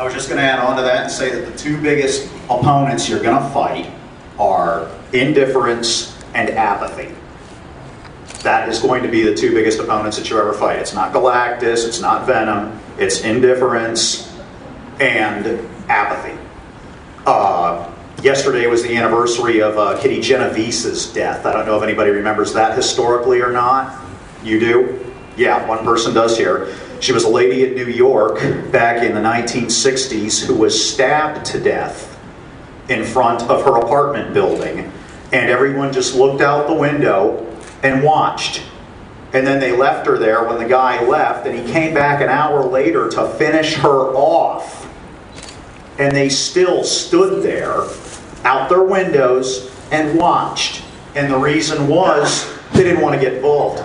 I was just going to add on to that and say that the two biggest opponents you're going to fight are indifference and apathy. That is going to be the two biggest opponents that you ever fight. It's not Galactus, it's not Venom, it's indifference and apathy. Yesterday was the anniversary of Kitty Genovese's death. I don't know if anybody remembers that historically or not. You do? Yeah, one person does here. She was a lady in New York back in the 1960s who was stabbed to death in front of her apartment building. And everyone just looked out the window and watched. And then they left her there when the guy left, and he came back an hour later to finish her off. And they still stood there out their windows and watched. And the reason was they didn't want to get involved.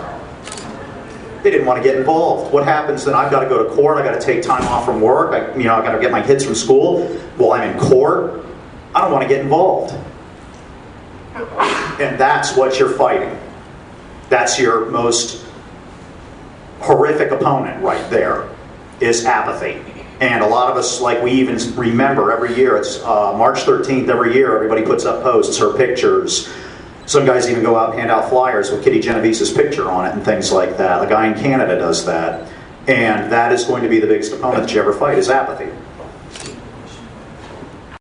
They didn't want to get involved. What happens then? I've got to go to court. I've got to take time off from work. I've got to get my kids from school. While I'm in court, I don't want to get involved. And that's what you're fighting. That's your most horrific opponent right there, is apathy. And a lot of us, like, we even remember every year, it's March 13th every year, everybody puts up posts or pictures. Some guys even go out and hand out flyers with Kitty Genovese's picture on it and things like that. A guy in Canada does that. And that is going to be the biggest opponent that you ever fight, is apathy.